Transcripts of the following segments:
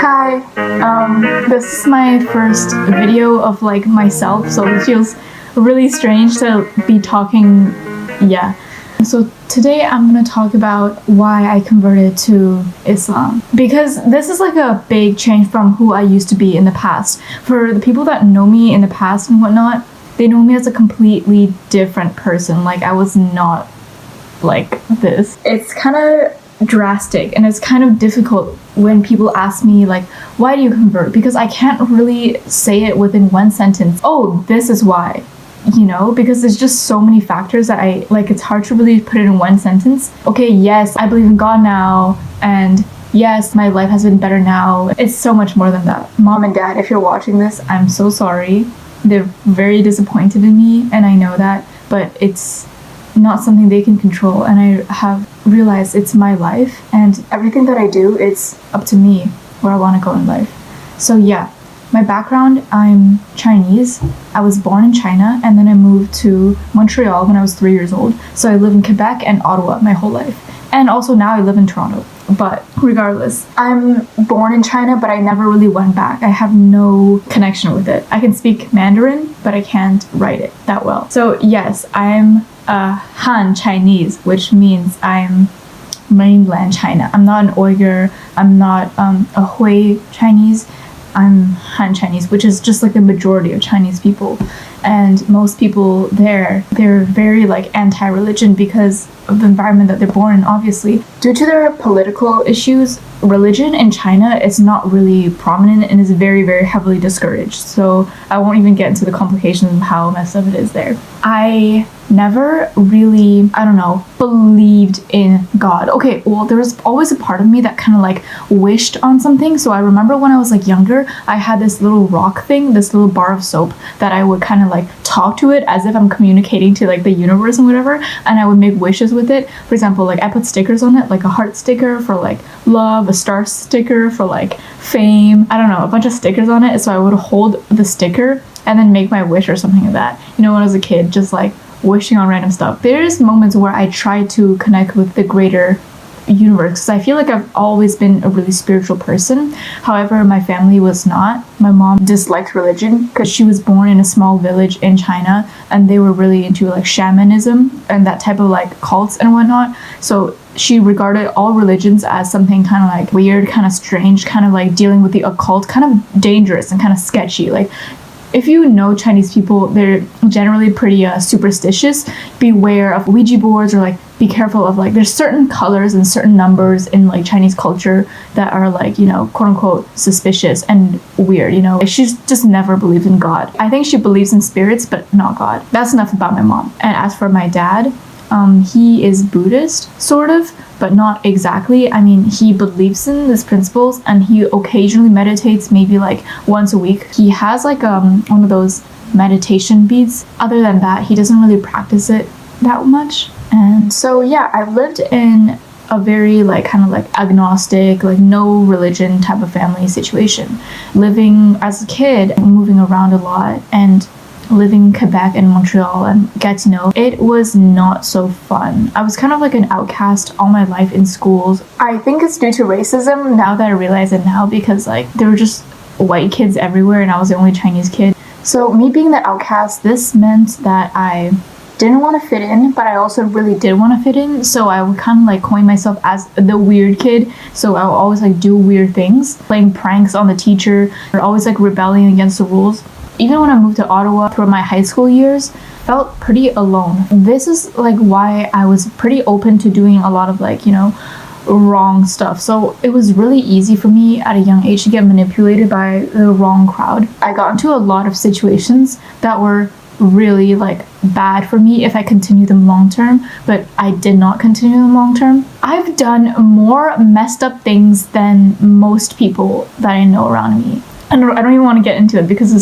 Hi, this is my first video of like myself, so it feels really strange to be talking, So today I'm gonna talk about why I converted to Islam, because this is like a big change from who I used to be in the past. For the people that know me in the past and whatnot, they know me as a completely different person. Like, I was not like this. It's kind of drastic and it's kind of difficult when people ask me like, why do you convert? Because I can't really say it within one sentence. Oh, this is why, because there's just so many factors that it's hard to really put it in one sentence. Okay, yes, I believe in God now, and yes, my life has been better now. It's so much more than that. Mom and Dad, if you're watching this, I'm so sorry. They're very disappointed in me, and I know that, but it's not something they can control, and I have realized it's my life, and everything that I do, it's up to me where I want to go in life. So yeah, my background, I'm Chinese. I was born in China, and then I moved to Montreal when I was 3 years old. So I live in Quebec and Ottawa my whole life, and also now I live in Toronto. But regardless, I'm born in China, but I never really went back. I have no connection with it. I can speak Mandarin, but I can't write it that well. So yes, I'm Han Chinese, which means I'm mainland China. I'm not an Uyghur, I'm not a Hui Chinese, I'm Han Chinese, which is just like the majority of Chinese people. And most people there, they're very like anti-religion because of the environment that they're born in, obviously. Due to their political issues, religion in China is not really prominent and is very, very heavily discouraged. So I won't even get into the complications of how messed up it is there. I never really, believed in God. Okay, well, there was always a part of me that kind of like wished on something. So I remember when I was like younger, I had this little rock thing, this little bar of soap that I would kind of like talk to it as if I'm communicating to like the universe and whatever, and I would make wishes with it. For example, like I put stickers on it, like a heart sticker for like love, a star sticker for like fame, a bunch of stickers on it. So I would hold the sticker and then make my wish or something like that. When I was a kid, just like wishing on random stuff. There's moments where I try to connect with the greater universe, because I feel like I've always been a really spiritual person. However, my family was not. My mom disliked religion because she was born in a small village in China, and they were really into like shamanism and that type of like cults and whatnot. So she regarded all religions as something kind of like weird, kind of strange, kind of like dealing with the occult, kind of dangerous and kind of sketchy. Like, if you know Chinese people, they're generally pretty superstitious. Beware of Ouija boards, or like be careful of like, there's certain colors and certain numbers in like Chinese culture that are like, quote unquote suspicious and weird. She's just never believed in God. I think she believes in spirits, but not God. That's enough about my mom. And as for my dad, he is Buddhist, sort of, but not exactly. He believes in these principles, and he occasionally meditates, maybe like once a week. He has like one of those meditation beads. Other than that, he doesn't really practice it that much. And so yeah, I've lived in a very like kind of like agnostic, like no religion type of family situation. Living as a kid, moving around a lot, and living in Quebec and Montreal and Gatineau, it was not so fun. I was kind of like an outcast all my life in schools. I think it's due to racism now that I realize it now, because like there were just white kids everywhere and I was the only Chinese kid. So me being the outcast, this meant that I didn't want to fit in, but I also really did want to fit in. So I would kind of like coin myself as the weird kid. So I would always like do weird things, playing pranks on the teacher, or always like rebelling against the rules. Even when I moved to Ottawa for my high school years, felt pretty alone. This is like why I was pretty open to doing a lot of like, wrong stuff. So it was really easy for me at a young age to get manipulated by the wrong crowd. I got into a lot of situations that were really like bad for me if I continued them long term, but I did not continue them long term. I've done more messed up things than most people that I know around me. I don't even want to get into it because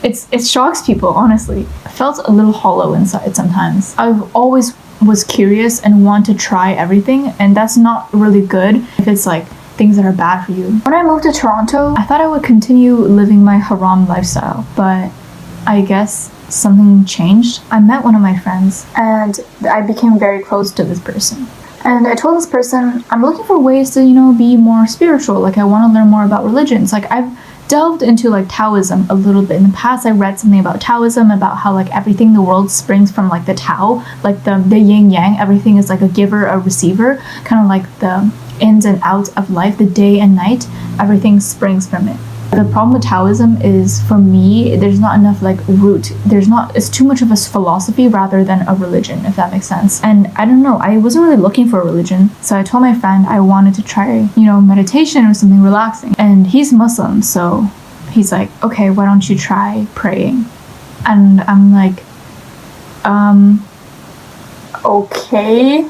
it shocks people, honestly. I felt a little hollow inside sometimes. I've always was curious and want to try everything, and that's not really good if it's like things that are bad for you. When I moved to Toronto, I thought I would continue living my haram lifestyle, but I guess something changed. I met one of my friends and I became very close to this person. And I told this person, I'm looking for ways to, be more spiritual. Like, I want to learn more about religions. Like, I've delved into like Taoism a little bit in the past. I read something about Taoism, about how like everything in the world springs from like the Tao, like the yin yang. Everything is like a giver, a receiver, kind of like the ins and outs of life, the day and night. Everything springs from it. The problem with Taoism is, for me, there's not enough like root. It's too much of a philosophy rather than a religion, if that makes sense. And I don't know, I wasn't really looking for a religion. So I told my friend I wanted to try, meditation or something relaxing. And he's Muslim, so he's like, okay, why don't you try praying? And I'm like, okay.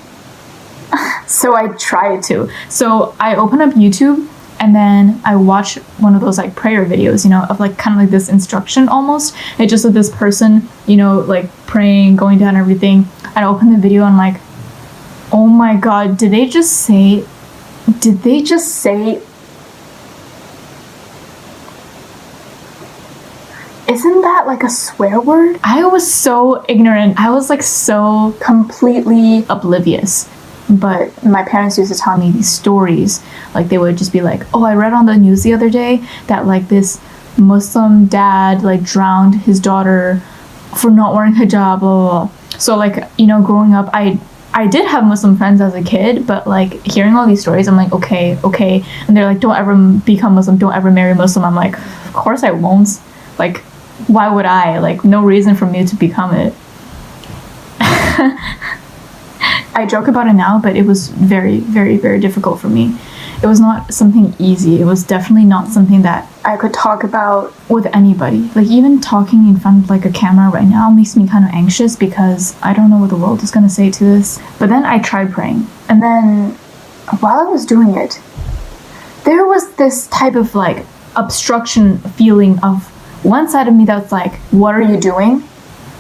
So I tried to. So I open up YouTube, and then I watch one of those like prayer videos, of like kind of like this instruction almost. It's just like this person, like praying, going down everything. And I open the video and I'm like, oh my God, did they just say, isn't that like a swear word? I was so ignorant. I was like so completely oblivious. But my parents used to tell me these stories. Like, they would just be like, oh, I read on the news the other day that like this Muslim dad like drowned his daughter for not wearing hijab, blah, blah, blah. So like, growing up, I did have Muslim friends as a kid, but like hearing all these stories, I'm like, okay. And they're like, don't ever become Muslim, don't ever marry Muslim. I'm like, of course I won't. Like, why would I? Like, no reason for me to become it. I joke about it now, but it was very, very, very difficult for me. It was not something easy. It was definitely not something that I could talk about with anybody. Like, even talking in front of like a camera right now makes me kind of anxious because I don't know what the world is going to say to this. But then I tried praying. And then while I was doing it, there was this type of like obstruction feeling of one side of me that's like, what are you doing?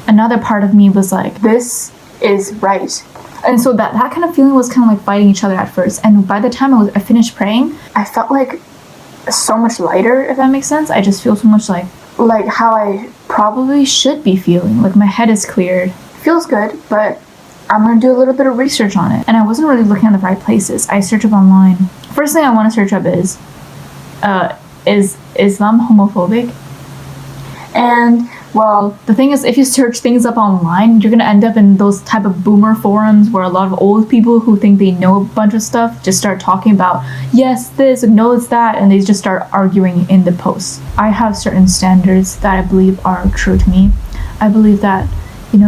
Another part of me was like, this is right. And so that kind of feeling was kind of like fighting each other at first. And by the time I finished praying, I felt like so much lighter, if that makes sense. I just feel so much like how I probably should be feeling. Like, my head is cleared. Feels good, but I'm going to do a little bit of research on it. And I wasn't really looking at the right places. I searched up online. First thing I want to search up is Islam homophobic? And well, the thing is, if you search things up online, you're gonna end up in those type of boomer forums where a lot of old people who think they know a bunch of stuff just start talking about, yes, this, no, it's that, and they just start arguing in the posts. I have certain standards that I believe are true to me. I believe that,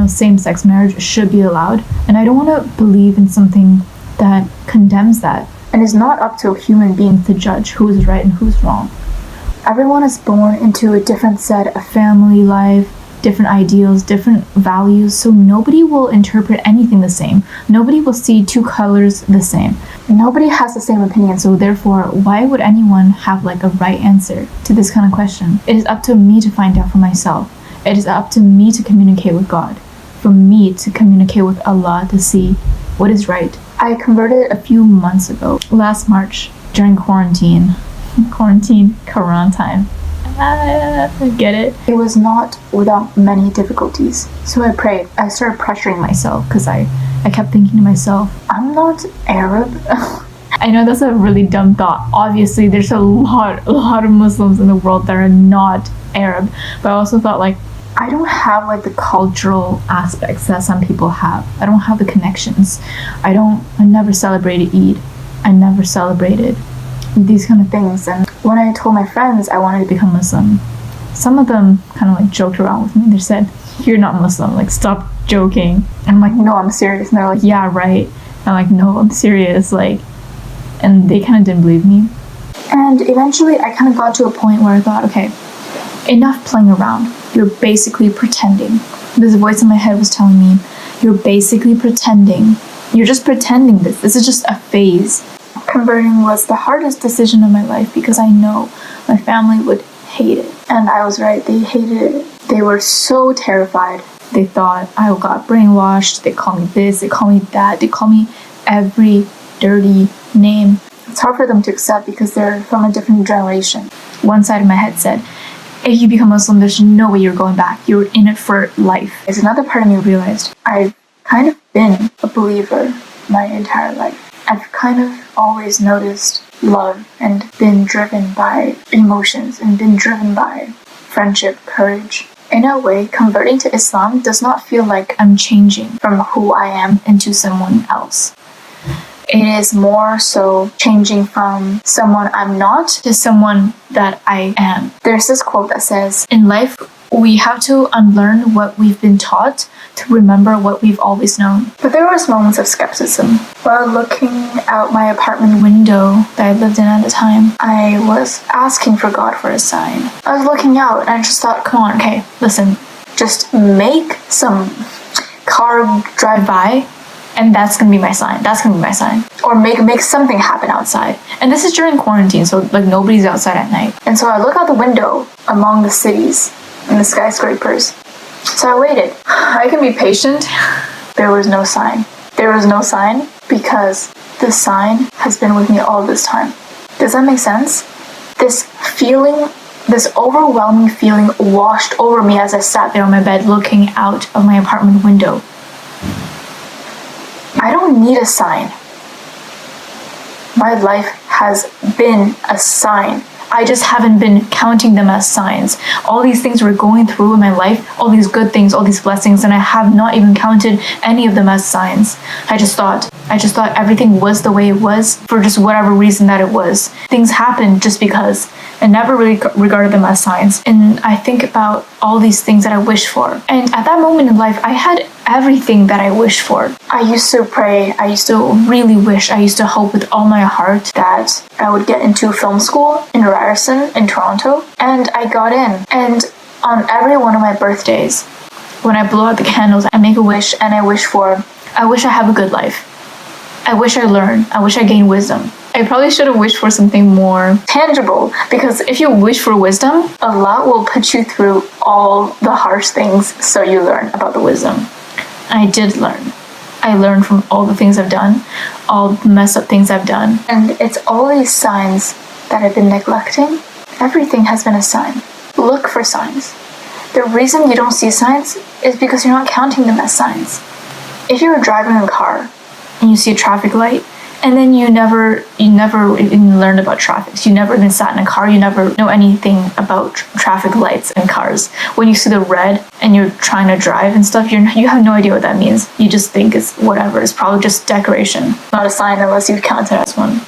same-sex marriage should be allowed, and I don't want to believe in something that condemns that. And it's not up to a human being to judge who is right and who's wrong. Everyone is born into a different set of family life, different ideals, different values, so nobody will interpret anything the same. Nobody will see two colors the same. Nobody has the same opinion, so therefore, why would anyone have like a right answer to this kind of question? It is up to me to find out for myself. It is up to me to communicate with God, for me to communicate with Allah to see what is right. I converted a few months ago, last March, during quarantine, Quran time. I get it. It was not without many difficulties. So I prayed. I started pressuring myself because I kept thinking to myself, I'm not Arab. I know that's a really dumb thought. Obviously, there's a lot of Muslims in the world that are not Arab. But I also thought, like, I don't have like the cultural aspects that some people have. I don't have the connections. I never celebrated Eid. I never celebrated these kind of things. And when I told my friends I wanted to become Muslim, some of them kind of like joked around with me. They said, you're not Muslim, like, stop joking. And I'm like, no, I'm serious. And they're like, yeah, right. And I'm like, no, I'm serious. Like, and they kind of didn't believe me. And eventually I kind of got to a point where I thought, okay, enough playing around. You're basically pretending. This voice in my head was telling me, you're basically pretending. You're just pretending this. This is just a phase. Converting was the hardest decision of my life because I know my family would hate it. And I was right, they hated it. They were so terrified. They thought I got brainwashed, they call me this, they call me that, they call me every dirty name. It's hard for them to accept because they're from a different generation. One side of my head said, if you become Muslim, there's no way you're going back. You're in it for life. As another part of me realized, I've kind of been a believer my entire life. I've kind of always noticed love and been driven by emotions and been driven by friendship, courage. In a way, converting to Islam does not feel like I'm changing from who I am into someone else. It is more so changing from someone I'm not to someone that I am. There's this quote that says, in life, we have to unlearn what we've been taught to remember what we've always known. But there was moments of skepticism. While looking out my apartment window that I lived in at the time, I was asking for God for a sign. I was looking out and I just thought, come on, okay, listen, just make some car drive by and that's gonna be my sign. That's gonna be my sign. Or make something happen outside. And this is during quarantine, so like nobody's outside at night. And so I look out the window among the cities and the skyscrapers. So I waited. I can be patient. There was no sign. There was no sign because the sign has been with me all this time. Does that make sense? This feeling, this overwhelming feeling washed over me as I sat there on my bed looking out of my apartment window. I don't need a sign. My life has been a sign. I just haven't been counting them as signs. All these things we're going through in my life, all these good things, all these blessings, and I have not even counted any of them as signs. I just thought everything was the way it was for just whatever reason that it was. Things happened just because. I never really regarded them as signs. And I think about all these things that I wish for. And at that moment in life, I had everything that I wished for. I used to pray, I used to really wish, I used to hope with all my heart that I would get into film school in Ryerson in Toronto. And I got in. And on every one of my birthdays, when I blow out the candles, I make a wish and I wish I have a good life. I wish I learn. I wish I gain wisdom. I probably should have wished for something more tangible, because if you wish for wisdom, Allah will put you through all the harsh things so you learn about the wisdom. I did learn. I learned from all the things I've done, all the messed up things I've done. And it's all these signs that I've been neglecting. Everything has been a sign. Look for signs. The reason you don't see signs is because you're not counting them as signs. If you're driving a car and you see a traffic light, and then you never even learned about traffic. You never even sat in a car. You never know anything about traffic lights and cars. When you see the red and you're trying to drive and stuff, you have no idea what that means. You just think it's whatever. It's probably just decoration. Not a sign unless you count it as one.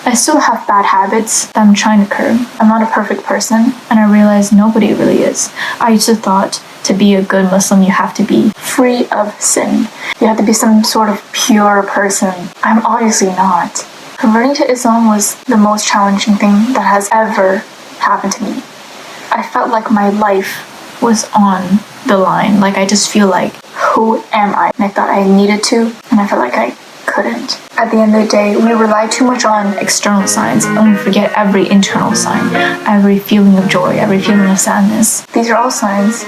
I still have bad habits that I'm trying to curb. I'm not a perfect person, and I realize nobody really is. I used to thought to be a good Muslim, you have to be free of sin. You have to be some sort of pure person. I'm obviously not. Converting to Islam was the most challenging thing that has ever happened to me. I felt like my life was on the line. Like I just feel like, who am I? And I thought I needed to, and I felt like I couldn't. At the end of the day, we rely too much on external signs and we forget every internal sign, every feeling of joy, every feeling of sadness. These are all signs.